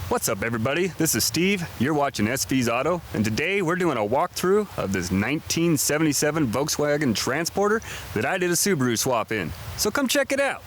What's up everybody, this is Steve, you're watching SV's Auto, and today we're doing a walkthrough of this 1977 Volkswagen Transporter that I did a Subaru swap in. So come check it out.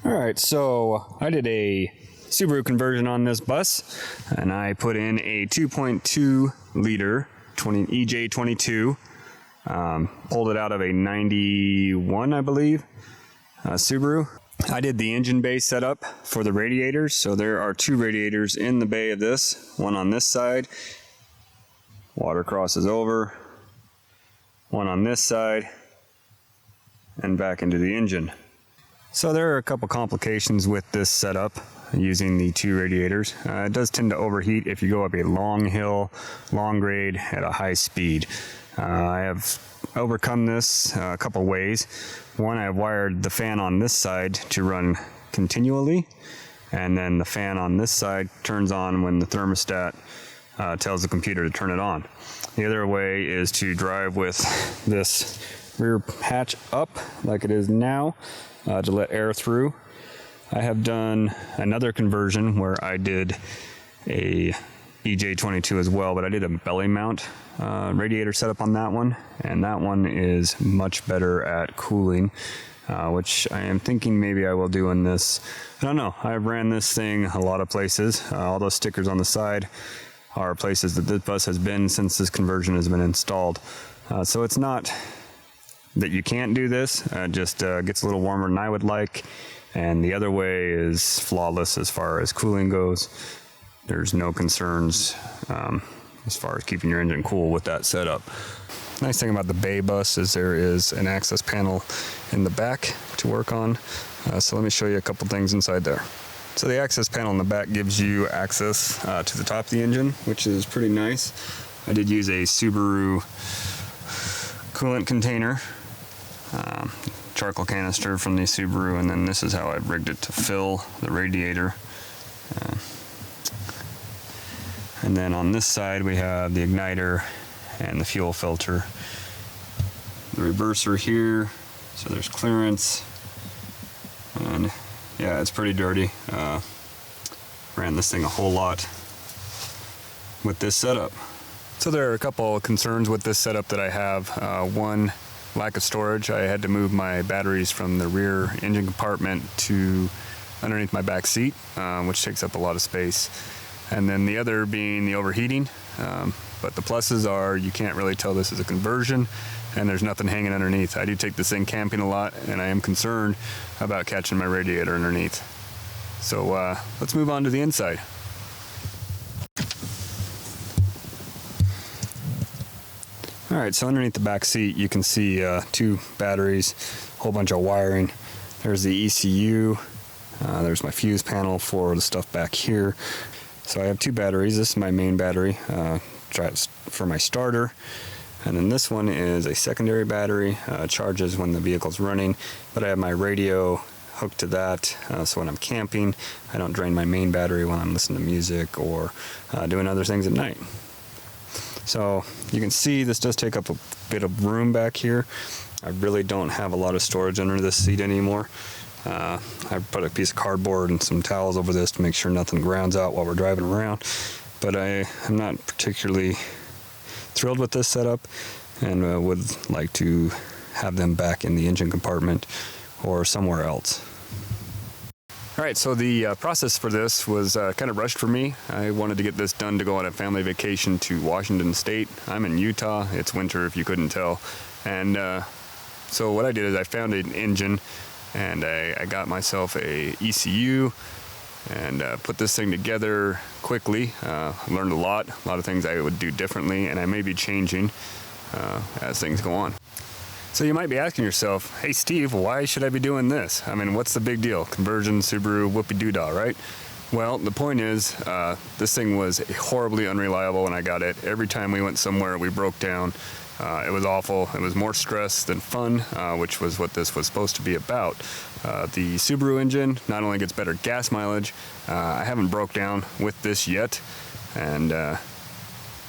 Alright, so I did a Subaru conversion on this bus, and I put in a 2.2 liter EJ22, pulled it out of a 91, I believe, Subaru. I did the engine bay setup for the radiators, so there are two radiators in the bay of this, one on this side, water crosses over, one on this side, and back into the engine. So there are a couple complications with this setup using the two radiators. It does tend to overheat if you go up a long hill, long grade at a high speed. I have overcome this a couple ways. One, I've wired the fan on this side to run continually, and then the fan on this side turns on when the thermostat tells the computer to turn it on. The other way is to drive with this rear hatch up like it is now, to let air through. I have done another conversion where I did a EJ22 as well, but I did a belly mount radiator setup on that one, and that one is much better at cooling, which I am thinking maybe I will do in this. I don't know, I've ran this thing a lot of places. All those stickers on the side are places that this bus has been since this conversion has been installed. So it's not that you can't do this, just gets a little warmer than I would like, and the other way is flawless as far as cooling goes. There's no concerns as far as keeping your engine cool with that setup. Nice thing about the bay bus is there is an access panel in the back to work on, so let me show you a couple things inside there. So the access panel in the back gives you access to the top of the engine, which is pretty nice. I did use a Subaru coolant container, charcoal canister from the Subaru, and then this is how I've rigged it to fill the radiator. And then on this side we have the igniter and the fuel filter. The reverser here, so there's clearance, and yeah, it's pretty dirty. Ran this thing a whole lot with this setup. So there are a couple concerns with this setup that I have. One, lack of storage. I had to move my batteries from the rear engine compartment to underneath my back seat, which takes up a lot of space. And then the other being the overheating. But the pluses are you can't really tell this is a conversion, and there's nothing hanging underneath. I do take this thing camping a lot, and I am concerned about catching my radiator underneath. So let's move on to the inside. Alright, so underneath the back seat you can see two batteries, a whole bunch of wiring. There's the ECU, there's my fuse panel for the stuff back here. So I have two batteries. This is my main battery for my starter, and then this one is a secondary battery, charges when the vehicle's running, but I have my radio hooked to that, so when I'm camping I don't drain my main battery when I'm listening to music or doing other things at night. So you can see this does take up a bit of room back here. I really don't have a lot of storage under this seat anymore. I put a piece of cardboard and some towels over this to make sure nothing grounds out while we're driving around, but I'm not particularly thrilled with this setup and would like to have them back in the engine compartment or somewhere else. All right, so the process for this was kind of rushed for me. I wanted to get this done to go on a family vacation to Washington State. I'm in Utah. It's winter, if you couldn't tell. And so what I did is I found an engine, and I got myself a ECU and put this thing together quickly. Learned a lot of things I would do differently, and I may be changing as things go on. So you might be asking yourself, hey Steve, why should I be doing this? I mean, what's the big deal? Conversion, Subaru, whoopie-doo-dah, right? Well, the point is, this thing was horribly unreliable when I got it. Every time we went somewhere, we broke down. It was awful. It was more stress than fun, which was what this was supposed to be about. The Subaru engine not only gets better gas mileage, I haven't broke down with this yet, and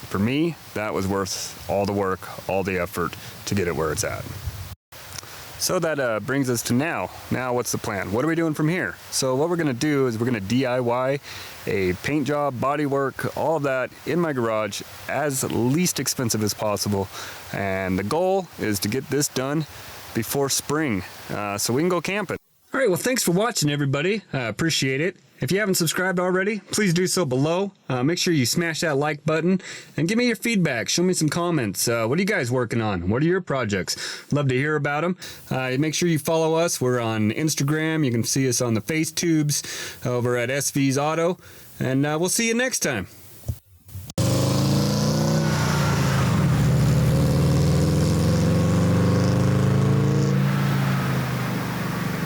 for me, that was worth all the work, all the effort to get it where it's at. So that brings us to now. Now what's the plan? What are we doing from here? So what we're gonna do is we're gonna DIY a paint job, body work, all of that in my garage as least expensive as possible. And the goal is to get this done before spring, so we can go camping. All right, well, thanks for watching, everybody. I appreciate it. If you haven't subscribed already, please do so below. Make sure you smash that like button and give me your feedback. Show me some comments. What are you guys working on? What are your projects? Love to hear about them. Make sure you follow us. We're on Instagram. You can see us on the FaceTubes over at SV's Auto. And we'll see you next time.